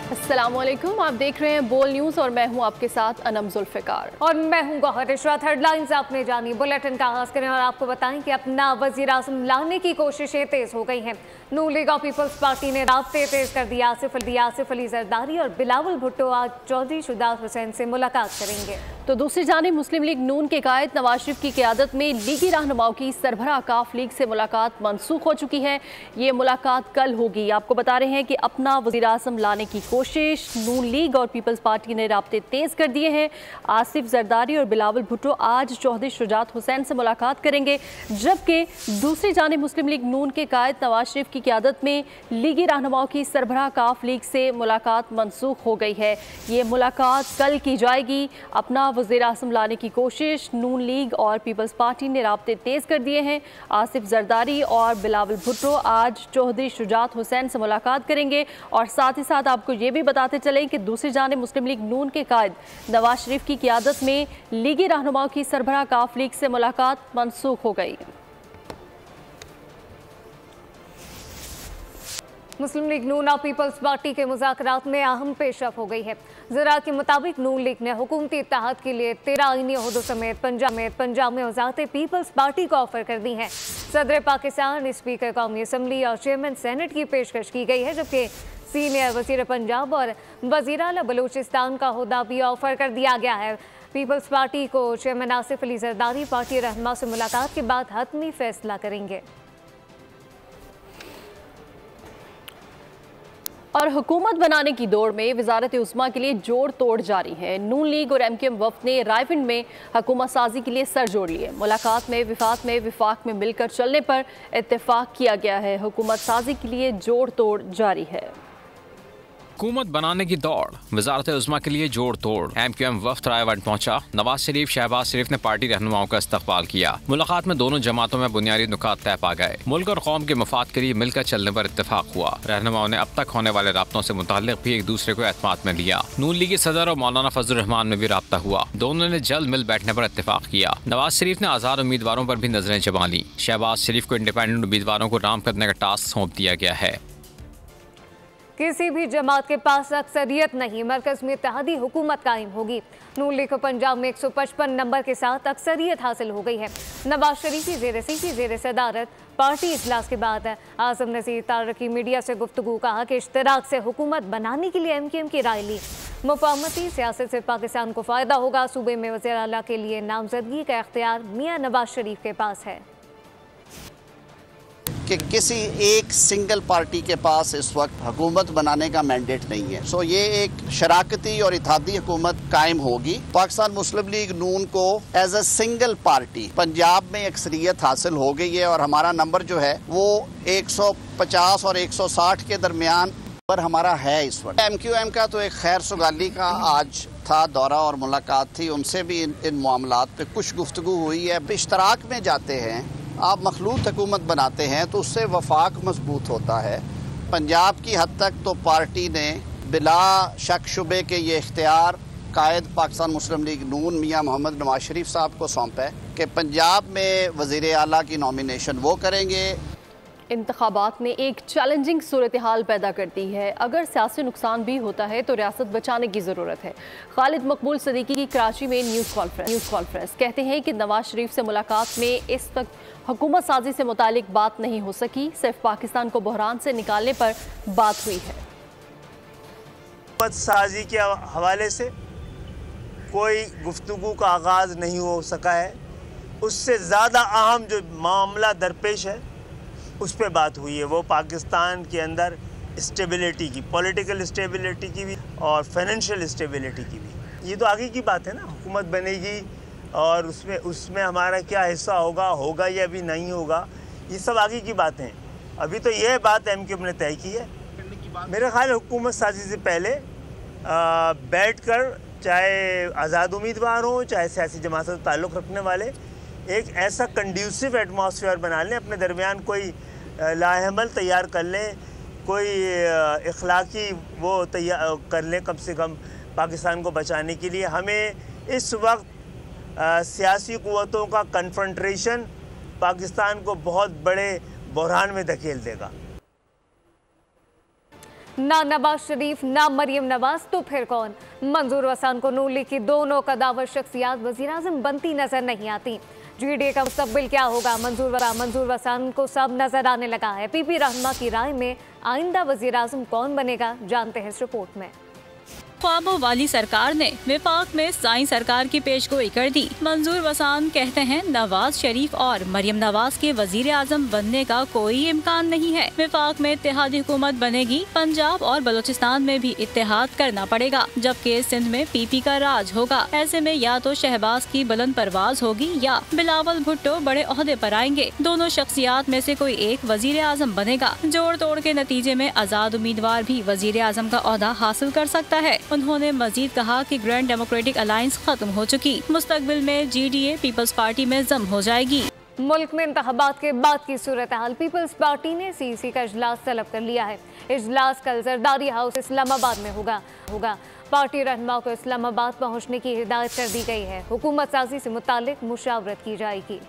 अस्सलामुअलैकुम, आप देख रहे हैं बोल न्यूज़ और मैं हूं आपके साथ अनम जुल्फ़िकार और मैं हूं गौहर इशरत। हेडलाइंस आपने जानी, बुलेटिन का आगाज करें और आपको बताएं कि अपना वज़ीर आज़म लाने की कोशिशें तेज हो गई हैं। नून लीग और पीपल्स पार्टी ने राब्ते तेज कर दिया। आसिफ अली जरदारी और बिलावल भुट्टो आज चौधरी शुजात हुसैन से मुलाकात करेंगे। तो दूसरी जानिब मुस्लिम लीग नून के कायद नवाज शरीफ की क़यादत में लीगी रहनुमाओं की सरबराह काफ लीग से मुलाकात मनसूख हो चुकी है। ये मुलाकात कल होगी। आपको बता रहे हैं कि अपना वज़ीर आज़म लाने की कोशिश नून लीग और पीपल्स पार्टी ने राब्ते तेज़ कर दिए हैं। आसिफ जरदारी और बिलावल भुट्टो आज चौधरी शुजात हुसैन से मुलाकात करेंगे, जबकि दूसरी जानिब मुस्लिम लीग नून के कायद नवाज शरीफ की क़यादत में लीगी रहनुमाओं की सरबराह काफ लीग से मुलाकात मनसूख हो गई है। ये मुलाकात कल की जाएगी। अपना वज़ीर आज़म लाने की कोशिश नून लीग और पीपल्स पार्टी ने राब्ते तेज़ कर दिए हैं। आसिफ जरदारी और बिलावल भुट्टो आज चौधरी शुजात हुसैन से मुलाकात करेंगे और साथ ही साथ आपको ये भी बताते चलें कि दूसरी जानिब मुस्लिम लीग नून के कायद नवाज शरीफ की क़यादत में लीगी रहनुमाओं की सरबराह काफ लीग से मुलाकात मनसूख हो गई। मुस्लिम लीग नून और पीपल्स पार्टी के मुज़ाकरात में अहम पेशरफ हो गई है। ज़रा के मुताबिक नून लीग ने हुकूमती इत्तेहाद के लिए 13 आईनी ओहदों समेत पंजाब में वज़ारतें पीपल्स पार्टी को ऑफर कर दी हैं। सदर पाकिस्तान, स्पीकर कौमी असम्बली और चेयरमैन सेनेट की पेशकश की गई है, जबकि सीनियर वज़ीर पंजाब और वज़ीर आला बलूचिस्तान का ओहदा भी ऑफर कर दिया गया है। पीपल्स पार्टी को चेयरमैन आसिफ अली जरदारी पार्टी रहनुमा से मुलाकात के बाद हतमी फैसला करेंगे। और हुकूमत बनाने की दौड़ में वजारत उस्मा के लिए जोड़ तोड़ जारी है। नून लीग और MQM वफ़द ने रायविंड में हुकूमत साजी के लिए सर जोड़ लिए। मुलाकात में विफाक में मिलकर चलने पर इत्तेफाक किया गया है। हुकूमत साजी के लिए जोड़ तोड़ जारी है। हुकूमत बनाने की दौड़, वजारत उज़्मा के लिए जोड़ तोड़। MQM वफ़द रायवंड पहुंचा। नवाज शरीफ, शहबाज शरीफ ने पार्टी रहनुमाओं का इस्तकबाल किया। मुलाकात में दोनों जमातों में बुनियादी नुकात तय पा गए। मुल्क और कौम के मफाद के लिए मिलकर चलने पर इत्तेफाक हुआ। रहनुमाओं ने अब तक होने वाले राब्तों से मुताल्लिक भी एक दूसरे को एतमाद में लिया। नून लीग सदर और मौलाना फजल रहमान में भी राब्ता हुआ। दोनों ने जल्द मिल बैठने पर इत्तेफाक किया। नवाज शरीफ ने आज़ाद उम्मीदवारों पर भी नजरें जमा ली। शहबाज शरीफ को इंडिपेंडेंट उम्मीदवारों को राम करने का टास्क सौंप दिया गया है। किसी भी जमात के पास अक्सरियत नहीं, मरकज में इत्तेहादी हुकूमत कायम होगी। नून लीग को पंजाब में 155 नंबर के साथ अक्सरियत हासिल हो गई है। नवाज शरीफ की ज़ेर सदारत पार्टी इजलास के बाद आज़म नज़ीर तारकी मीडिया से गुफ्तगू कहा कि इश्तराक से हुकूमत बनाने के लिए MQM की राय ली। मुफाहमती सियासत से पाकिस्तान को फ़ायदा होगा। सूबे में वज़ीर आला के लिए नामजदगी का इख्तियार मियाँ नवाज शरीफ के पास है। कि किसी एक सिंगल पार्टी के पास इस वक्त हुकूमत बनाने का मैंडेट नहीं है। सो ये एक शराकती और इत्तेहादी हुकूमत कायम होगी। पाकिस्तान मुस्लिम लीग नून को as a single party Punjab में अक्सरियत हासिल हो गई है और हमारा नंबर जो है वो 150 और 160 के दरमियान पर हमारा है इस वक्त। MQM का तो एक खैर सुगाली का आज था दौरा और मुलाकात थी, उनसे भी इन मामलात पे कुछ गुफ्तगू हुई है। इश्तराक में जाते हैं, आप मखलूत हुकूमत बनाते हैं तो उससे वफाक मजबूत होता है। पंजाब की हद तक तो पार्टी ने बिला शक शुबे के ये इख्तियार कायद पाकिस्तान मुस्लिम लीग नून मियाँ मोहम्मद नवाज शरीफ साहब को सौंपा है कि पंजाब में वज़ीर आला की नॉमिनेशन वो करेंगे। इंतखाबात में एक चैलेंजिंग सूरत हाल पैदा करती है। अगर सियासी नुकसान भी होता है तो रियासत बचाने की ज़रूरत है। खालिद मकबूल सदीकी की कराची में न्यूज़ कॉन्फ्रेंस कहते हैं कि नवाज शरीफ से मुलाकात में इस वक्त हुकूमत साजी से मुतालिक बात नहीं हो सकी, सिर्फ पाकिस्तान को बहरान से निकालने पर बात हुई है। हुकूमत साजी के हवाले से कोई गुफ्तगू का आगाज़ नहीं हो सका है। उससे ज़्यादा अहम जो मामला दरपेश है उस पर बात हुई है, वो पाकिस्तान के अंदर स्टेबिलिटी की, पॉलिटिकल स्टेबिलिटी की भी और फाइनेंशियल स्टेबिलिटी की भी। ये तो आगे की बात है ना, हुकूमत बनेगी और उसमें हमारा क्या हिस्सा होगा या भी नहीं होगा, ये सब आगे की बातें हैं। अभी तो यह बात MQM ने तय की है। मेरा ख्याल हुकूमत साजी से पहले बैठकर चाहे आज़ाद उम्मीदवार हों चाहे सियासी जमात से ताल्लुक़ रखने वाले एक ऐसा कंड्यूसिव एटमॉस्फेयर बना लें, अपने दरमियान कोई लाहमल तैयार कर लें, कोई इखलाकी वो तैयार कर लें कम से कम पाकिस्तान को बचाने के लिए। हमें इस वक्त सियासी क़ुव्वतों का कन्फ्रंटेशन पाकिस्तान को बहुत बड़े बहरान में धकेल देगा। ना नवाज शरीफ ना मरियम नवाज तो फिर कौन? मंजूर वसान को नून लीग की दोनों कदावर शख्सियात वज़ीर-ए-आज़म बनती नजर नहीं आती। GDA का मुस्तकबिल क्या होगा? मंजूर वसान को सब नजर आने लगा है। PP रहनुमा की राय में आइंदा वज़ीर-ए-आज़म कौन बनेगा, जानते हैं इस रिपोर्ट में। ख्वाबों वाली सरकार ने विफाक में साई सरकार की पेशगोई कर दी। मंजूर वसान कहते हैं नवाज शरीफ और मरियम नवाज के वजीर आजम बनने का कोई इम्कान नहीं है। विफाक में इत्तेहादी हुकूमत बनेगी, पंजाब और बलूचिस्तान में भी इत्तेहाद करना पड़ेगा, जबकि सिंध में PP का राज होगा। ऐसे में या तो शहबाज की बुलंद परवाज होगी या बिलावल भुट्टो बड़े ओहदे पर आएंगे। दोनों शख्सियात में से कोई एक वजीर आजम बनेगा। जोड़ तोड़ के नतीजे में आजाद उम्मीदवार भी वजीर आजम का ओहदा हासिल कर सकता है। उन्होंने मजीद कहा कि ग्रैंड डेमोक्रेटिक अलायंस खत्म हो चुकी, मुस्तकबिल में GDA पीपल्स पार्टी में जम हो जाएगी। मुल्क में इंतखाबात के बाद की सूरत हाल, पीपल्स पार्टी ने CEC का इजलास तलब कर लिया है। इजलास कल जरदारी हाउस इस्लामाबाद में होगा। पार्टी रहनुमा को इस्लामाबाद पहुँचने की हिदायत कर दी गई है। हुकूमत साजी से मुतालिक मुशावरत की जाएगी।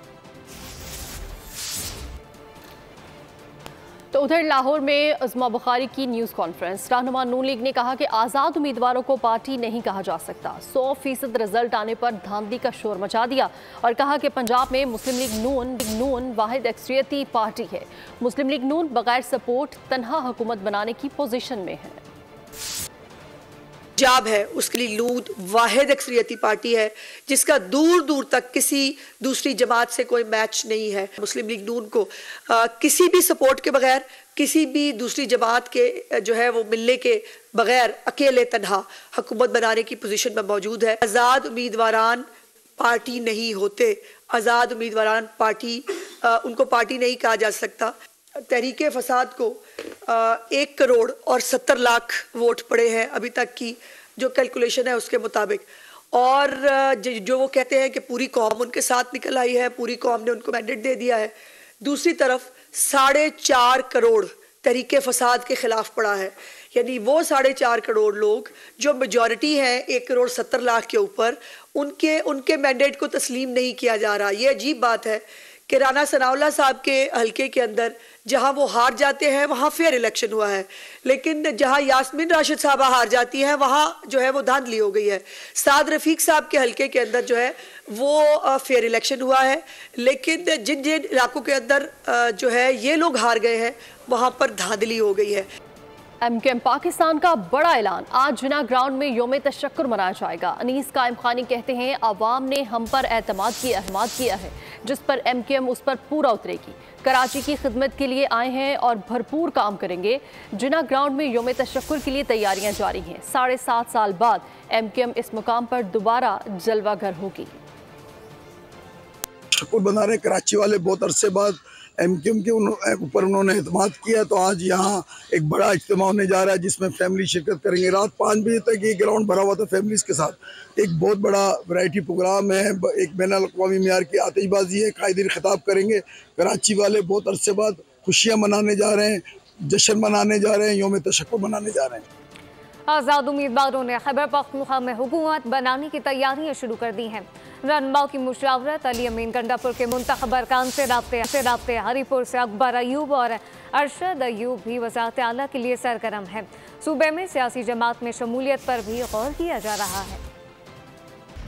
तो उधर लाहौर में उस्मा बुखारी की न्यूज़ कॉन्फ्रेंस। रहनुमा नून लीग ने कहा कि आज़ाद उम्मीदवारों को पार्टी नहीं कहा जा सकता। 100% रिजल्ट आने पर धांधली का शोर मचा दिया और कहा कि पंजाब में मुस्लिम लीग नून वाहिद अक्सरियती पार्टी है। मुस्लिम लीग नून बगैर सपोर्ट तनहा हुकूमत बनाने की पोजीशन में है। पंजाब है उसके लिए नून वाहिद अक्सरियती पार्टी है, जिसका दूर दूर तक किसी दूसरी जमात से कोई मैच नहीं है। मुस्लिम लीग नून को किसी भी सपोर्ट के बगैर, किसी भी दूसरी जमात के जो है वो मिलने के बगैर अकेले तन्हा हुकूमत बनाने की पोजीशन में मौजूद है। आज़ाद उम्मीदवारान पार्टी नहीं होते। आज़ाद उम्मीदवारान पार्टी उनको पार्टी नहीं कहा जा सकता। तहरीके फसाद को 1 करोड़ और 70 लाख वोट पड़े हैं अभी तक की जो कैलकुलेशन है उसके मुताबिक, और जो वो कहते हैं कि पूरी कौम उनके साथ निकल आई है, पूरी कौम ने उनको मैंडेट दे दिया है। दूसरी तरफ 4.5 करोड़ तहरीके फसाद के खिलाफ पड़ा है, यानी वो 4.5 करोड़ लोग जो मेजॉरिटी है 1 करोड़ 70 लाख के ऊपर, उनके मैंडेट को तस्लीम नहीं किया जा रहा। ये अजीब बात है कि राना सनाउल्लाह साहब के हलके के अंदर जहां वो हार जाते हैं वहां फेयर इलेक्शन हुआ है, लेकिन जहां यास्मीन राशिद साहबा हार जाती हैं वहां जो है वो धांधली हो गई है। साद रफीक साहब के हलके के अंदर जो है वो फेयर इलेक्शन हुआ है, लेकिन जिन जिन इलाकों के अंदर जो है ये लोग हार गए हैं वहां पर धांधली हो गई है। MQM पाकिस्तान का बड़ा ऐलान, आज जिना ग्राउंड में योम तशक्कुर मनाया जाएगा। अनीस कायम खानी कहते हैं आवाम ने हम पर एतमाद किया है, जिस पर MQM उस पर पूरा उतरेगी। कराची की खिदमत के लिए आए हैं और भरपूर काम करेंगे। जिना ग्राउंड में योम तशक्कुर के लिए तैयारियां जारी हैं। 7.5 साल बाद MQM इस मुकाम पर दोबारा जलवागर होगी। तशक्कुर बना रहे कराची वाले, बहुत अरसे बाद MQM के ऊपर उन्होंने एतमाद किया, तो आज यहाँ एक बड़ा इज्तिमा होने जा रहा है जिसमें फैमिली शिरकत करेंगे। रात 5 बजे तक ये ग्राउंड भरा हुआ था फैमिलीज के साथ। एक बहुत बड़ा वैरायटी प्रोग्राम है, एक बैनुल अक़वामी मेयार की आतिशबाजी है, कायदे खिताब करेंगे। कराची वाले बहुत अरसे बाद खुशियाँ मनाने जा रहे हैं, जश्न मनाने जा रहे हैं, योम तशक्कुर मनाने जा रहे हैं। आज़ाद उम्मीदवारों ने खैबर पख्तूनख्वा में हुकूमत बनाने की तैयारियां शुरू कर दी हैं। रहनुमाओं की मुशावरत, अली अमीन गंडापुर के मुंतखब अरकान से राब्ते, हरीपुर से अकबर अयूब और अरशद अयूब भी वज़ारत आला के लिए सरगर्म है। सूबे में सियासी जमात में शमूलियत पर भी गौर किया जा रहा है।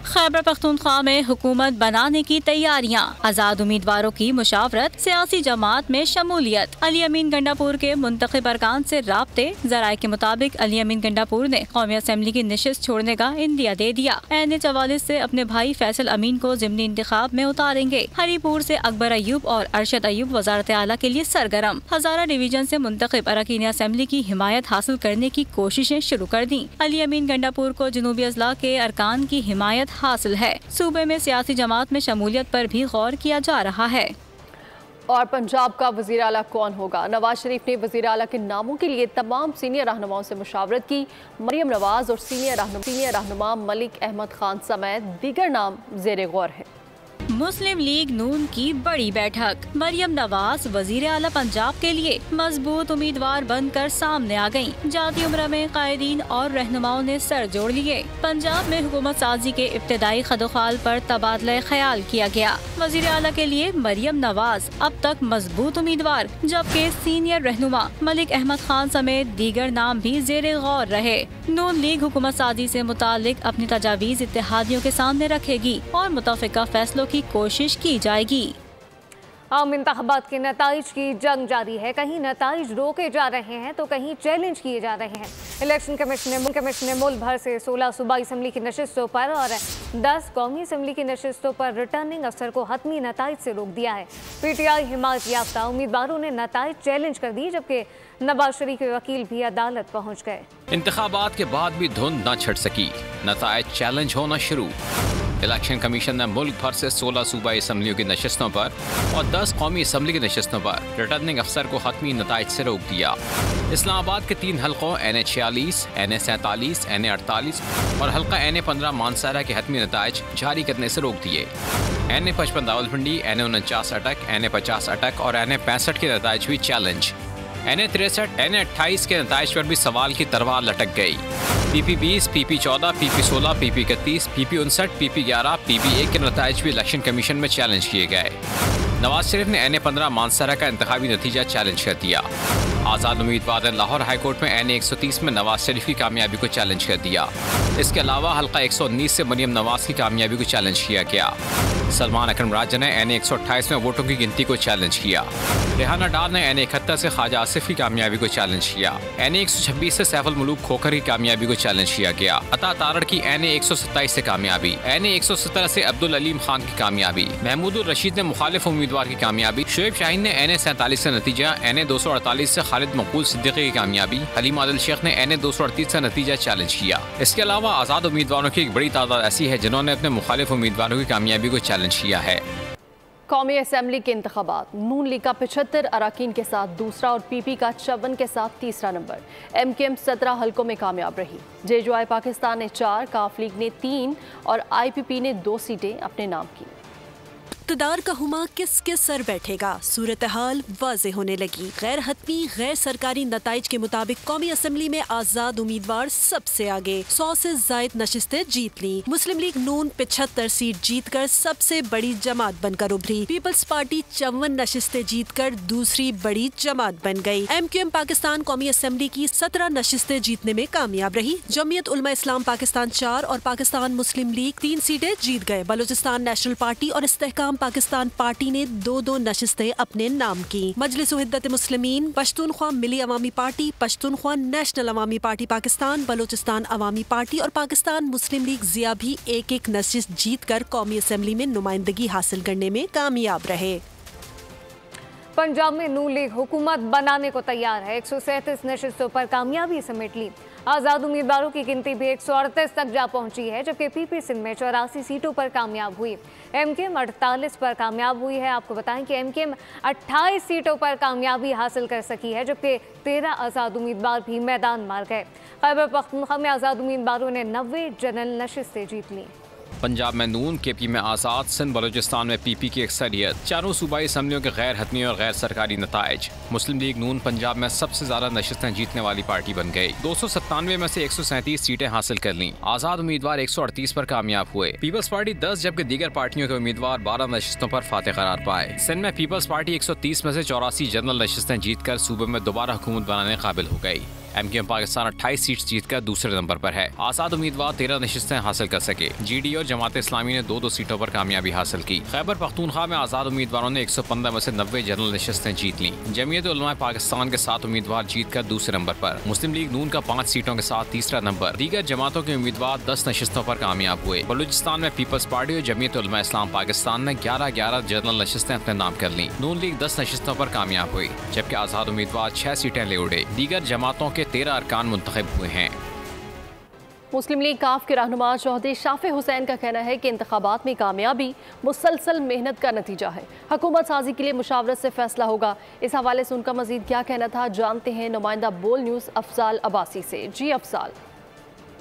खैबर पख्तूनख्वा में हुकूमत बनाने की तैयारियां, आज़ाद उम्मीदवारों की मुशावरत, सियासी जमात में शमूलियत, अली अमीन गंडापुर के मुंतखब अरकान से राब्ते। ज़राए के मुताबिक अली अमीन गंडापुर ने कौमी असम्बली की नशिस्त छोड़ने का इंदिया दे दिया। NH44 से अपने भाई फैसल अमीन को ज़िमनी इंतखाब में उतारेंगे। हरीपुर से अकबर अयूब और अरशद अयूब वज़ारत आला के लिए सरगर्म। हज़ारा डिवीजन से मुंतखब अरकान असम्बली की हिमायत हासिल करने की कोशिशें शुरू कर दी। अली अमीन गंडापुर को जनूबी अजला के अरकान की हिमायत हासिल है। सूबे में सियासी जमात में शमूलियत पर भी गौर किया जा रहा है। और पंजाब का वज़ीर आला कौन होगा? नवाज शरीफ ने वज़ीर आला के नामों के लिए तमाम सीनियर रहनुमाओं से मुशावरत की। मरियम नवाज और सीनियर रहनुमा मलिक अहमद खान समेत दीगर नाम ज़ेरे गौर है। मुस्लिम लीग नून की बड़ी बैठक। मरियम नवाज वजीर आला पंजाब के लिए मजबूत उम्मीदवार बनकर सामने आ गयीं। जाती उम्र में कायदीन और रहनुमाओं ने सर जोड़ लिए। पंजाब में हुकूमत साजी के इब्तदाई खदोखाल पर तबादला ख्याल किया गया। वजीर आला के लिए मरियम नवाज अब तक मजबूत उम्मीदवार, जबकि सीनियर रहनुमा मलिक अहमद खान समेत दीगर नाम भी जेरे गौर रहे। नून लीग हुकूमत साजी से मुतालिक अपनी तजावीज़ इत्तेहादियों के सामने रखेगी और मुतफ़िका फैसलों की कोशिश की जाएगी। आम इंतखाबात के नताइज की जंग जारी है। कहीं नताइज रोके जा रहे हैं तो कहीं चैलेंज किए जा रहे हैं। इलेक्शन कमीशन ने मुल्क भर से 16 सूबाई असम्बली की नशिस्तों पर और 10 कौमी असम्बली की नशिस्तों पर रिटर्निंग अफसर को हतमी नताइज से रोक दिया है। PTI हिमायत याफ्ता उम्मीदवारों ने नताइज चैलेंज कर दी, जबकि नवाज शरीफ के वकील भी अदालत पहुँच गए। इंतखाबात के बाद भी धुंध न छट सकी, नताइज चैलेंज होना शुरू। इलेक्शन कमीशन ने मुल्क भर से 16 सूबाई असम्बलियों की नशिस्तों पर और 10 कौमी असम्बली की नशिस्तों पर रिटर्निंग अफसर को हतमी नताइज से रोक दिया। इस्लामाबाद के 3 हल्कों NA46, NA47, NA48 और हल्का NA15 मानसरा के हतमी नताइज जारी करने से रोक दिए। NA55 रावलपिंडी, NA49 अटक, NA50 अटक और NA65 के नताइज भी चैलेंज। NA63, NA28 के नताइज पर भी सवाल की तलवार लटक गई। PP20, PP14, PP16, PP31, PP59, PP11, PP1 के नताइज भी इलेक्शन कमीशन में चैलेंज किए गए। नवाज शरीफ ने NA15 मानसरा का इंतखाबी नतीजा चैलेंज कर दिया। आज़ाद उम्मीदवार ने लाहौर हाईकोर्ट में NA130 में नवाज शरीफ की कामयाबी को चैलेंज कर दिया। इसके अलावा हल्का 119 से मरियम नवाज की कामयाबी को चैलेंज किया गया। सलमान अकरम राजा ने NA128 में वोटों की गिनती को चैलेंज किया। रेहाना डार ने NA71 से ख्वाजा आसिफ की कामयाबी को चैलेंज किया। NA126 से सैफ अल मुलूक खोखर की कामयाबी को चैलेंज किया गया। अता तारड़ की NA127 से कामयाबी, NA117 से अब्दुल अलीम खान की कामयाबी, महमूद रशीद ने मुखालिफ उम्मीदवार की कामयाबी, शुएब शाहीन ने NA47 से नतीजा, NA248 से खालिद मकबूल सिद्दीकी की कामयाबी, हलीम आदिल शेख ने NA238 से नतीजा चैलेंज किया। इसके अलावा आज़ाद उम्मीदवारों की एक बड़ी तादाद ऐसी है जिन्होंने अपने मुखालिफ उम्मीदवारों की कामयाबी को चैलेंज किया है। कौमी असम्बली के इंतखाबात, नून लीग का 75 अराकीन के साथ दूसरा और PP का 54 के साथ तीसरा नंबर। MKM 17 हल्कों में कामयाब रही। JJY पाकिस्तान ने 4, काफ लीग ने 3 और IPP ने 2 सीटें अपने नाम की। इक़्तिदार का हुमा किसके सर बैठेगा, सूरत हाल वाज़ेह होने लगी। गैर हतमी गैर सरकारी नताइज के मुताबिक कौमी असम्बली में आज़ाद उम्मीदवार सबसे आगे 100 से ज़ायद नशिस्तें जीत ली। मुस्लिम लीग नून 75 सीट जीतकर सबसे बड़ी जमात बनकर उभरी। पीपल्स पार्टी 54 नशिस्तें जीतकर दूसरी बड़ी जमात बन गई। MQM पाकिस्तान कौमी असम्बली की 17 नशिस्तें जीतने में कामयाब रही। जमीयत उलमा इस्लाम पाकिस्तान 4 और पाकिस्तान मुस्लिम लीग 3 सीटें जीत गए। बलूचिस्तान नेशनल पार्टी और इस्तेहकाम पाकिस्तान पार्टी ने 2-2 नशिस्तें अपने नाम की। मजलिस वहदत मुस्लिमीन, पश्तूनख्वा मिली अवामी पार्टी, पश्तूनख्वा नेशनल अवामी पार्टी पाकिस्तान, बलूचिस्तान अवामी पार्टी और पाकिस्तान मुस्लिम लीग ज़िया भी एक-एक नशिस्त जीतकर कौमी असम्बली में नुमाइंदगी हासिल करने में कामयाब रहे। पंजाब में नून लीग हुकूमत बनाने को तैयार है। 137 नशिस्तों पर कामयाबी समेट ली। आज़ाद उम्मीदवारों की गिनती भी 138 तक जा पहुंची है, जबकि PP सिंध में 84 सीटों पर कामयाब हुई। MKM 48 पर कामयाब हुई है। आपको बताएं कि MKM 28 सीटों पर कामयाबी हासिल कर सकी है, जबकि 13 आज़ाद उम्मीदवार भी मैदान मार गए। खैबर पख्तूनख्वा में आज़ाद उम्मीदवारों ने 90 जनरल नशिस्तें जीत ली। पंजाब में नून, KP में आज़ाद, सिंध बलूचिस्तान में PP की अक्सरियत, चारों सूबाई असम्बलियों के गैर हतमी और गैर सरकारी नताइज। मुस्लिम लीग नून पंजाब में सबसे ज्यादा नशिस्तें जीतने वाली पार्टी बन गई। 297 में से 137 सीटें हासिल कर लीं। आज़ाद उम्मीदवार 138 पर कामयाब हुए। पीपल्स पार्टी 10 जबकि दीगर पार्टियों के उम्मीदवार 12 नशिस्तों पर फातेह करार पाए। सिंध में पीपल्स पार्टी 130 में से 84 जनरल नशिस्तें जीतकर सूबे में दोबारा हुकूमत बनाने काबिल हो गई। MKM पाकिस्तान 28 सीट जीतकर दूसरे नंबर पर है। आज़ाद उम्मीदवार 13 नशिस्तें हासिल कर सके। GD और जमात इस्लामी ने 2-2 सीटों पर कामयाबी हासिल की। खैबर पख्तूनख्वा में आज़ाद उम्मीदवारों ने 115 में से 90 जनरल नशिस्तें जीत ली। जमीयत उलमा पाकिस्तान के 7 उम्मीदवार जीतकर दूसरे नंबर पर। मुस्लिम लीग नून का 5 सीटों के साथ तीसरा नंबर। दीगर जमातों के उम्मीदवार 10 नशिस्तों पर कामयाब हुए। बलूचिस्तान में पीपल्स पार्टी और जमीयत उलमा इस्लाम पाकिस्तान ने 11-11 जनरल नशिस्तें अपने नाम कर ली। नून लीग 10 नशिस्तों पर कामयाब हुई, जबकि आज़ाद उम्मीदवार 6 सीटें ले उड़े। दीगर जमातों के 13 अरकान मुंतखब हुए हैं। मुस्लिम लीग काफ के रहनुमा चौधरी शाफी हुसैन का कहना है कि इंतखाबात में कामयाबी मुसलसल मेहनत का नतीजा है। हुकूमत साजी के लिए मुशावरत से फैसला होगा। इस हवाले से उनका मजीद क्या कहना था, जानते हैं नुमाइंदा बोल न्यूज़ अफजाल अब्बासी से। जी अफजाल।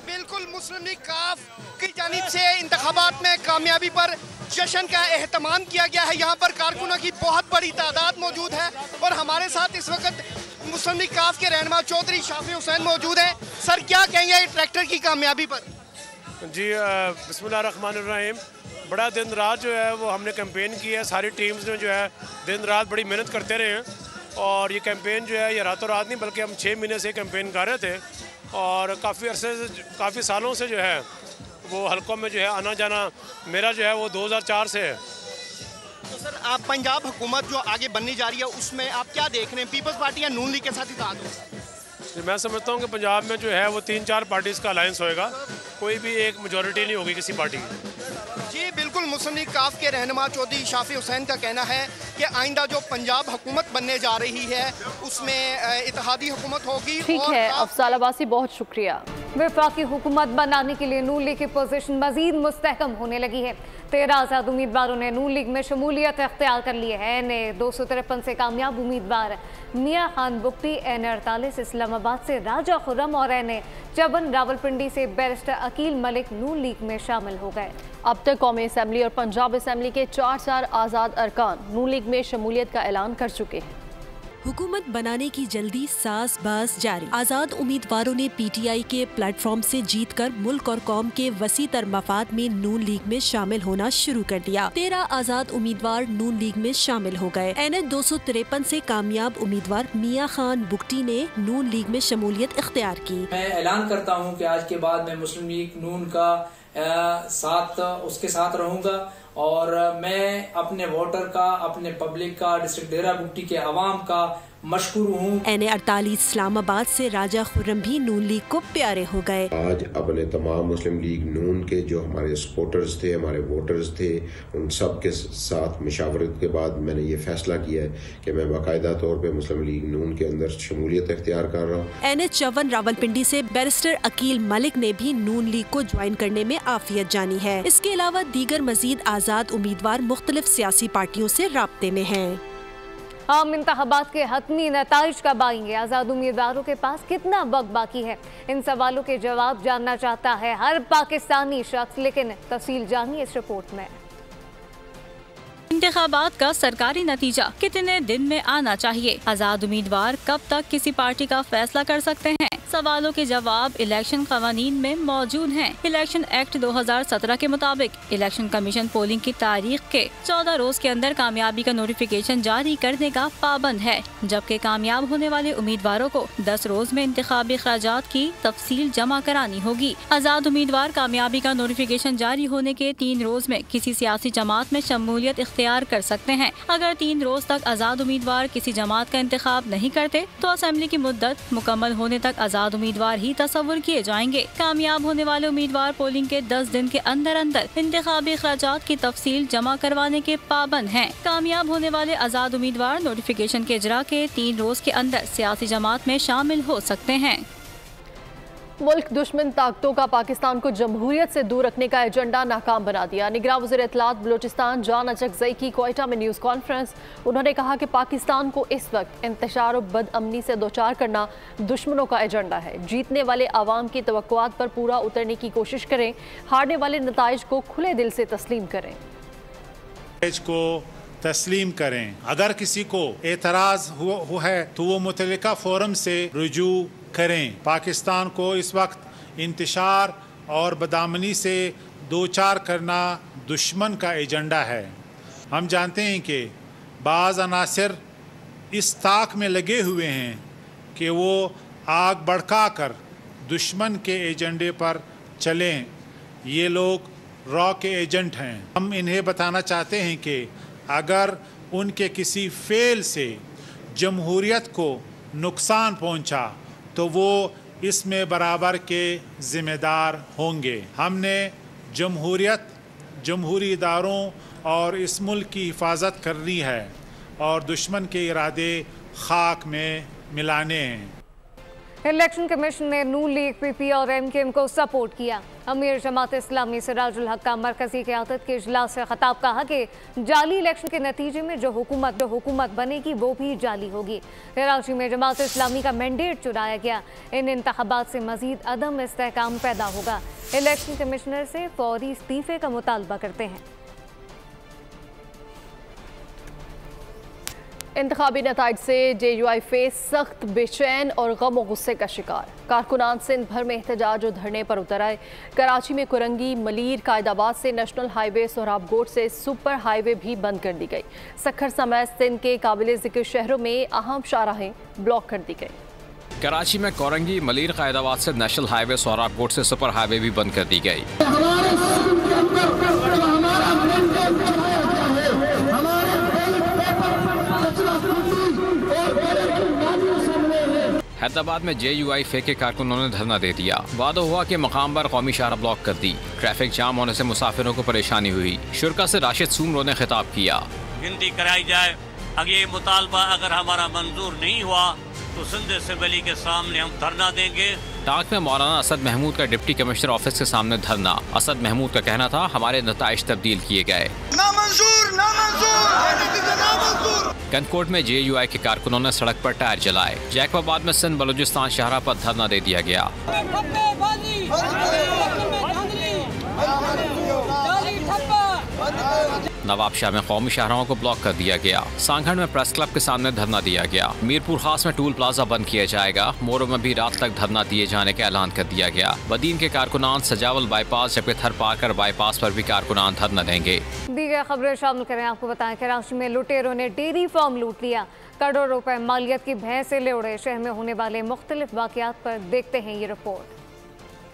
बिल्कुल मुस्लिम लीग काफ की जानिब से इंतखाबात में कामयाबी पर जश्न का एहतमाम किया गया है। यहाँ पर कारकुनों की बहुत बड़ी तादाद मौजूद है और हमारे साथ इस वक्त मुस्लिम लीग काफ के रहनुमा चौधरी शाफी हुसैन मौजूद हैं। सर, क्या कहेंगे ट्रैक्टर की कामयाबी पर? जी बिस्मिल्लाहिर्रहमानिर्रहीम। बड़ा दिन रात जो है वो हमने कैंपेन की है, सारी टीम्स ने जो है दिन रात बड़ी मेहनत करते रहे हैं और ये कैंपेन जो है ये रातों रात नहीं बल्कि हम 6 महीने से कैंपेन कर रहे थे और काफ़ी सालों से जो है वो हलकों में जो है आना जाना मेरा जो है वो 2004 से है। तो सर, आप पंजाब हुकूमत जो आगे बनने जा रही है उसमें आप क्या देख रहे हैं? पीपल्स पार्टी या नून लीग के साथ इत्तेहाद होगा? मैं समझता हूँ कि पंजाब में जो है वो 3-4 पार्टीज़ का अलायंस होएगा, कोई भी एक मेजॉरिटी नहीं होगी किसी पार्टी की। जी बिल्कुल, मुस्लिम लीग काफ के रहनुमा चौधरी शाफी हुसैन का कहना है कि आइंदा जो पंजाब हुकूमत बनने जा रही है उसमें इत्तेहादी हुकूमत होगी। ठीक है अफसाल अब्बासी, बहुत शुक्रिया। वफाकी हुकूमत बनाने के लिए नून लीग की पोजीशन मजीद मुस्तहकम होने लगी है। 13 आज़ाद उम्मीदवारों ने नून लीग में शमूलियत अख्तियार कर ली है। NA-253 से कामयाब उम्मीदवार मियाँ खान बुगटी, NA-48 इस्लामाबाद से राजा खुर्रम और NA-54 रावलपिंडी से बैरिस्टर अकील मलिक नून लीग में शामिल हो गए। अब तक कौमी असम्बली और पंजाब असम्बली के 4 आज़ाद अरकान नून लीग में शमूलियत का ऐलान कर चुके हैं। हुकूमत बनाने की जल्दी सास बास जारी। आजाद उम्मीदवारों ने PTI के प्लेटफॉर्म से जीतकर मुल्क और कौम के वसी तर मफाद में नून लीग में शामिल होना शुरू कर दिया। 13 आजाद उम्मीदवार नून लीग में शामिल हो गए। NA-253 से कामयाब उम्मीदवार मियाँ खान बुगटी ने नून लीग में शमूलियत इख्तियार की। मैं ऐलान करता हूँ कि आज के बाद मैं मुस्लिम लीग नून का उसके साथ रहूंगा और मैं अपने वोटर का, अपने पब्लिक का, डिस्ट्रिक्ट डेरा बुगटी के अवाम का मशकूर हूँ। NA-48 इस्लामाबाद से राजा खुर्रम भी नून लीग को प्यारे हो गए। आज अपने तमाम मुस्लिम लीग नून के जो हमारे सपोर्टर्स थे, हमारे वोटर्स थे, उन सब के साथ मशावरत के बाद मैंने ये फैसला किया है कि मैं बाकायदा तौर पे मुस्लिम लीग नून के अंदर शमूलियत इख्तियार कर रहा हूँ। NA-54 रावलपिंडी से बैरिस्टर अकील मलिक ने भी नून लीग को ज्वाइन करने में आफियत जानी है। इसके अलावा दीगर मजीद आजाद उम्मीदवार मुख्तलिफ सियासी पार्टियों से राब्ते में हैं। आम इंतखाबात के हतमी नताइज कब आएंगे? आज़ाद उम्मीदवारों के पास कितना वक्त बाकी है? इन सवालों के जवाब जानना चाहता है हर पाकिस्तानी शख्स, लेकिन तफसील जानिए इस रिपोर्ट में। इंतखाबात का सरकारी नतीजा कितने दिन में आना चाहिए? आज़ाद उम्मीदवार कब तक किसी पार्टी का फैसला कर सकते हैं? सवालों के जवाब इलेक्शन कवानीन में मौजूद हैं। इलेक्शन एक्ट 2017 के मुताबिक इलेक्शन कमीशन पोलिंग की तारीख के 14 रोज के अंदर कामयाबी का नोटिफिकेशन जारी करने का पाबंद है, जबकि कामयाब होने वाले उम्मीदवारों को 10 रोज में इंतखाबी अखराजात की तफसील जमा करानी होगी। आज़ाद उम्मीदवार कामयाबी का नोटिफिकेशन जारी होने के 3 रोज में किसी सियासी जमात में शमूलियत इख्तियार कर सकते हैं। अगर 3 रोज तक आज़ाद उम्मीदवार किसी जमात का इंतखाब नहीं करते तो असेंबली की मुद्दत मुकम्मल होने तक आज़ाद उम्मीदवार ही तस्वुर किए जाएंगे। कामयाब होने वाले उम्मीदवार पोलिंग के 10 दिन के अंदर अंदर इंतखाबी अखराजात की तफसील जमा करवाने के पाबंद हैं। कामयाब होने वाले आज़ाद उम्मीदवार नोटिफिकेशन के इजरा के 3 रोज के अंदर सियासी जमात में शामिल हो सकते हैं। मुल्क दुश्मन ताकतों का पाकिस्तान को जमहूरियत से दूर रखने का एजेंडा नाकाम बना दिया। निगरान वज़ीर इत्तलात बलूचिस्तान जान अचकज़ई की क्वेटा में न्यूज़ कॉन्फ्रेंस। उन्होंने कहा कि पाकिस्तान को इस वक्त इंतशार और बदअमनी से दोचार करना दुश्मनों का एजेंडा है। जीतने वाले आवाम की तवक्कुआत पर पूरा उतरने की कोशिश करें, हारने वाले नताइज को खुले दिल से तस्लीम करें। तस्लीम करें। अगर किसी को एतराज हुआ है तो वो मुतल्लिका फोरम से रुजू करें। पाकिस्तान को इस वक्त इंतशार और बदआमनी से दोचार करना दुश्मन का एजेंडा है। हम जानते हैं कि बाज़ अनासिर इस ताक में लगे हुए हैं कि वो आग भड़का कर दुश्मन के एजेंडे पर चलें। ये लोग रॉ के एजेंट हैं। हम इन्हें बताना चाहते हैं कि अगर उनके किसी फेल से जमहूरियत को नुकसान पहुंचा तो वो इसमें बराबर के ज़िम्मेदार होंगे। हमने जमहूरियत, जमहूरी इदारों और इस मुल्क की हिफाजत करनी है और दुश्मन के इरादे खाक में मिलाने हैं। इलेक्शन कमीशन ने नून लीग, पीपी और एमकेएम को सपोर्ट किया। अमीर जमात इस्लामी सिराजुल हक का मरकजी क़यादत के इजलास से खिताब कहा कि जाली इलेक्शन के नतीजे में जो हुकूमत बनेगी वो भी जाली होगी। कराची में जमात इस्लामी का मैंडेट चुराया गया। इन इंतखाबात से मजीद अदम इस्तेहकाम पैदा होगा। इलेक्शन कमिश्नर से फौरी इस्तीफे का मुतालबा करते हैं। इंतखाबी नताइज से JUI सख्त बेचैन और गम और गुस्से का शिकार। कारकुनान सिंध भर में एहतजाज और धरने पर उतर आए। कराची में कुरंगी, मलीर, कायदाबाद से नेशनल हाईवे, सोहराबकोट से सुपर हाईवे भी बंद कर दी गई। सखर समेत सिंध के काबिल जिक्र शहरों में अहम शाहराहें ब्लॉक कर दी गई। कराची में कोरंगी, मलीर, कायदाबाद से नेशनल हाईवे, सोहराबकोट से सुपर हाईवे भी बंद कर दी गई। हैदराबाद में JUI के कारकुनों ने धरना दे दिया। वादा हुआ कि मकाम पर कौमी शाहरा ब्लॉक कर दी। ट्रैफिक जाम होने से मुसाफिरों को परेशानी हुई। शुरा से राशिद सूमरो ने खिताब किया। गिनती कराई जाए। अगर ये मुतालबा अगर हमारा मंजूर नहीं हुआ तो सिंध असेंबली के सामने हम धरना देंगे। टाक में मौलाना असद महमूद का डिप्टी कमिश्नर ऑफिस के सामने धरना। असद महमूद का कहना था हमारे नताइज तब्दील किए गए। कनकोट में JUI के कारकुनों ने सड़क पर टायर जलाए। जैकबाबाद में सिंध बलूचिस्तान शाहरा पर धरना दे दिया गया। नवाबशाह में कौमी शाहराहों को ब्लॉक कर दिया गया। सांगड़ में प्रेस क्लब के सामने धरना दिया गया। मीरपुर खास में टूल प्लाजा बंद किया जाएगा। मोरो में भी रात तक धरना दिए जाने का ऐलान कर दिया गया। बदीन के कारकुनान सजावल बाईपास जबकि थर पाकर बाईपास पर भी कारकुनान धरना देंगे। दीगर खबरें शामिल करें। आपको बताएं कराची में लुटेरों ने डेयरी फार्म लूट लिया। करोड़ों रुपए मालियत की भैंसें ले उड़े। शहर में होने वाले मुख्तलिफ वाक़यात पर देखते हैं ये रिपोर्ट।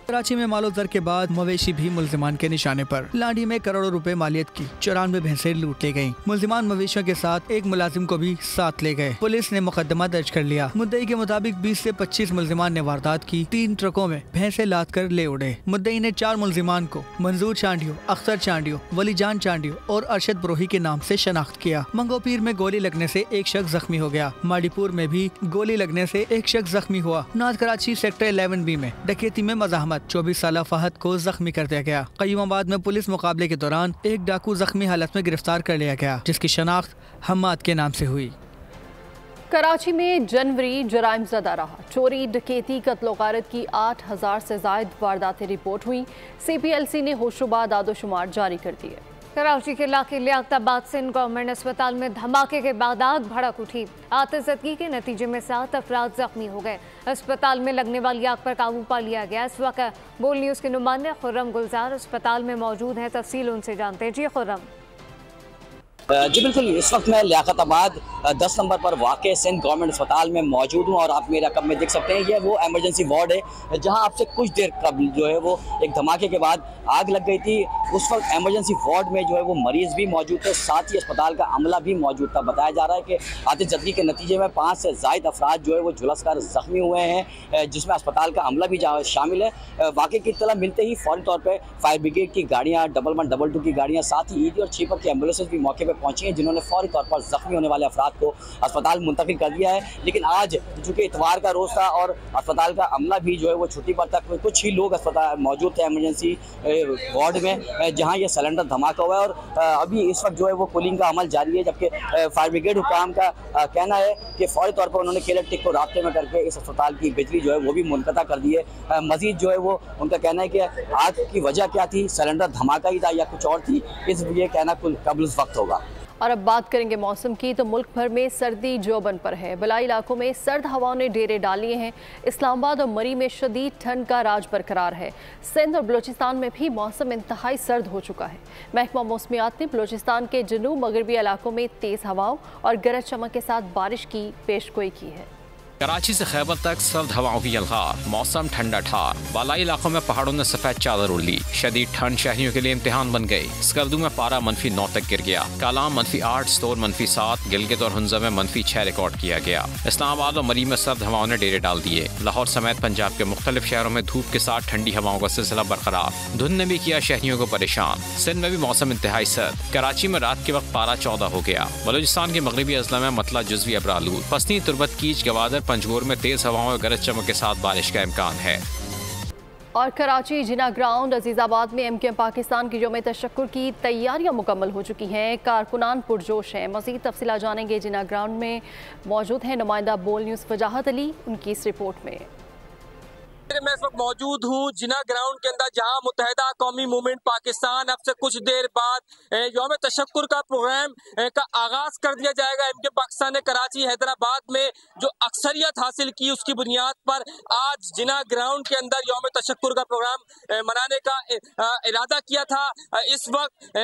कराची में मालो जर के बाद मवेशी भी मुल्जिमान के निशाने पर। लाडी में करोड़ों रुपए मालियत की 94 भैंसें लूट ली गयी। मुल्जिमान मवेशियों के साथ एक मुलाजिम को भी साथ ले गए। पुलिस ने मुकदमा दर्ज कर लिया। मुद्दई के मुताबिक 20 से 25 मुल्जिमान ने वारदात की। 3 ट्रकों में भैंसें लाद कर ले उड़े। मुद्दई ने 4 मुल्जिमान को मंजूर चांडियो, अख्तर चांडियो, वलीजान चांडियो और अरशद ब्रोही के नाम से शनाख्त किया। मंगोपीर में गोली लगने से एक शख्स जख्मी हो गया। माड़ीपुर में भी गोली लगने से एक शख्स जख्मी हुआ। नॉर्थ कराची सेक्टर 11B में डकैती में मज़ाहमत 24 साल फहद को जख्मी कर दिया गया। कयूमाबाद में पुलिस मुकाबले के दौरान एक डाकू जख्मी हालत में गिरफ्तार कर लिया गया, जिसकी शनाख्त हम्माद के नाम से हुई। कराची में जनवरी जराइम ज़दा रहा। चोरी, डकैती, कत्ल गारत की 8000 से ज़ायद वारदातें रिपोर्ट हुई। CPLC ने होशरुबा दादोशुमार जारी कर दिए। कराची के इलाके लियाकताबाद सिंध गवर्नमेंट अस्पताल में धमाके के बाद आग भड़क उठी। आतिशज़दगी के नतीजे में 7 अफराद जख्मी हो गए। अस्पताल में लगने वाली आग पर काबू पा लिया गया। इस वक्त बोल न्यूज़ के नुमाइंदे खुर्रम गुलजार अस्पताल में मौजूद हैं। तफसील उनसे जानते हैं। जी खुर्रम। जी बिल्कुल, इस वक्त मैं लियाकताबाद 10 नंबर पर वाक़ सिंध गवर्नमेंट अस्पताल में मौजूद हूँ और आप मेरे रकम में देख सकते हैं ये वो एमरजेंसी वार्ड है जहाँ आपसे कुछ देर कबल जो है वो एक धमाके के बाद आग लग गई थी। उस वक्त एमरजेंसी वार्ड में जो है वो मरीज़ भी मौजूद थे, साथ ही अस्पताल का अमला भी मौजूद था। बताया जा रहा है कि आतिशज़दगी के नतीजे में 5 से ज़ायद अफराद जो है वो झुलसकर ज़ख्मी हुए हैं, जिसमें अस्पताल का अमला भी शामिल है। वाक़े की इत्तला मिलते ही फ़ौरी तौर पर फायर ब्रिगेड की गाड़ियाँ, 1112 की गाड़ियाँ, साथ ही ED और छीपर की एम्बुलेंसेज भी मौके पर पहुँची हैं, जिन्होंने फौरी तौर पर जख्मी होने वाले अफराद को अस्पताल मुंतकिल कर दिया है। लेकिन आज चूँकि इतवार का रोज़ था और अस्पताल का अमला भी जो है वो छुट्टी पर था, कुछ ही लोग अस्पताल मौजूद थे एमरजेंसी वार्ड में जहां ये सिलेंडर धमाका हुआ है और अभी इस वक्त जो है वो कूलिंग का अमल जारी है। जबकि फायर ब्रिगेड हुकाम का कहना है कि फौरी तौर पर उन्होंने केलेक्ट्रिक को राब्ते में करके इस अस्पताल की बिजली जो है वो भी मुनक़ता कर दी है। मजीद जो है वो उनका कहना है कि आग की वजह क्या थी, सिलेंडर धमाका ही था या कुछ और थी, इस ये कहना कबल वक्त होगा। और अब बात करेंगे मौसम की, तो मुल्क भर में सर्दी जोबन पर है। बलाई इलाकों में सर्द हवाओं ने डेरे डाले हैं। इस्लामाबाद और मरी में शदीद ठंड का राज बरकरार है। सिंध और बलूचिस्तान में भी मौसम इंतहाई सर्द हो चुका है। महकमा मौसमियात ने बलूचिस्तान के जनूब मगरबी इलाकों में तेज़ हवाओं और गरज चमक के साथ बारिश की पेशगोई की है। कराची से खैबर तक सर्द हवाओं की यलगार, मौसम ठंडा ठार। बालाई इलाकों में पहाड़ों ने सफेद चादर उड़ ली। शदीद ठंड शहरियों के लिए इम्तिहान बन गई। स्कर्दू में पारा -9 तक गिर गया। कालाम -8, स्टोर -7, गिलगित और हुंजा में -6 रिकॉर्ड किया गया। इस्लामाबाद और मरी में सर्द हवाओं ने डेरे डाल दिए। लाहौर समेत पंजाब के मुख्तलिफ शहरों में धूप के साथ ठंडी हवाओं का सिलसिला बरकरार। धुंध ने भी किया शहरियों को परेशान। सिंध में भी मौसम इंतहाई सर्द। कराची में रात के वक्त पारा 14 हो गया। बलूचिस्तान के मगरबी अजला में मतला जुज़वी अबरालूद, पसनी, तुरबत, कीच, गवादर, पंजगोर में तेज हवाओं और गरज चमक के साथ बारिश का इम्कान है। और कराची जिना ग्राउंड अजीजाबाद में एमक्यूएम पाकिस्तान की यौम तशक्कुर की तैयारियां मुकम्मल हो चुकी हैं। कारकुनान पुरजोश हैं। मज़ीद तफसीलात जानेंगे। जिना ग्राउंड में मौजूद हैं नुमाइंदा बोल न्यूज़ वजाहत अली, उनकी इस रिपोर्ट में। मैं इस वक्त मौजूद हूँ जिना ग्राउंड के अंदर, जहाँ मुत्तहिदा कौमी मूवमेंट पाकिस्तान अब से कुछ देर बाद यौम तशक्कुर का प्रोग्राम का आगाज कर दिया जाएगा। एमक्यूएम पाकिस्तान ने कराची हैदराबाद में जो अक्सरियत हासिल की, उसकी बुनियाद पर आज जिना ग्राउंड के अंदर यौम तशक्कुर का प्रोग्राम मनाने का इरादा किया था। इस वक्त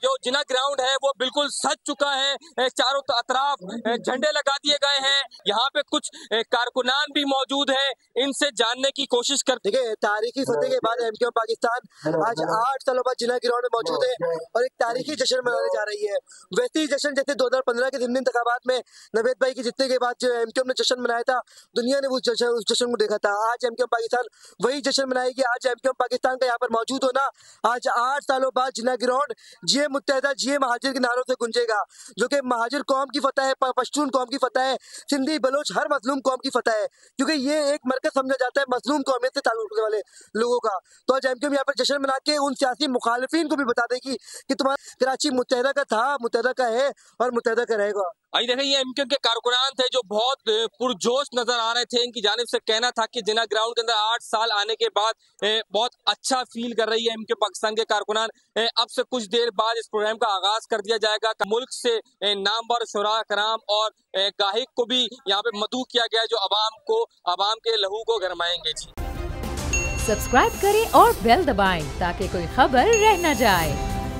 जो जिना ग्राउंड है वो बिल्कुल सज चुका है। चारों अतराफ झंडे लगा दिए गए हैं। यहाँ पे कुछ कारकुनान भी मौजूद हैं, इनसे जानने की कोशिश कर। देखिए, तारीखी फतेह के बाद एमक्यूएम पाकिस्तान आज 8 सालों बाद जिना ग्राउंड में मौजूद है और एक तारीखी जश्न मनाने जा रही है। वैसे ही जश्न जैसे 2015 के ज़िमनी इंतखाबात में नवेद भाई के जीतने के बाद जो एमक्यूएम ने जश्न मनाया था, दुनिया ने उस जश्न को देखा था। आज एमक्यूएम पाकिस्तान वही जश्न मनाएगी। आज एमक्यूएम पाकिस्तान का यहाँ पर मौजूद होना आज 8 सालों बाद जिना ग्राउंड जिये मुत्तहिदा जिये महाजिर के नारों से गुंजेगा, जो कि महाजिर कौम की फतह है, पश्तून कौम की फतह है, सिंधी बलोच हर मजलूम कौम की फतह है, क्योंकि ये एक मरकज समझा जाता है मजलूम कौमियत से ताल्लुक रखने वाले लोगों का। तो आज एमक्यूएम यहाँ पर जश्न मना के उन सियासी मुखालिफिन को भी बता देगी कि तुम्हारा कराची मुत्तहिदा का था, मुत्तहिदा का है और मुत्तहिदा का रहेगा। आई देखिए, ये एमक्यूएम के कारकुनान थे जो बहुत पुरजोश नजर आ रहे थे। इनकी जानिब से कहना था कि जिना ग्राउंड के अंदर 8 साल आने के बाद बहुत अच्छा फील कर रही है एमक्यूएम पाकिस्तान के कारकुनान। अब से कुछ देर बाद इस प्रोग्राम का आगाज कर दिया जाएगा। मुल्क से नामवर शुरा कराम और गाहिक को भी यहाँ पे मदऊ किया गया, जो अवाम के लहू को गरमाएंगे। जी, सब्सक्राइब करें और बेल दबाएं ताकि कोई खबर रह न जाए।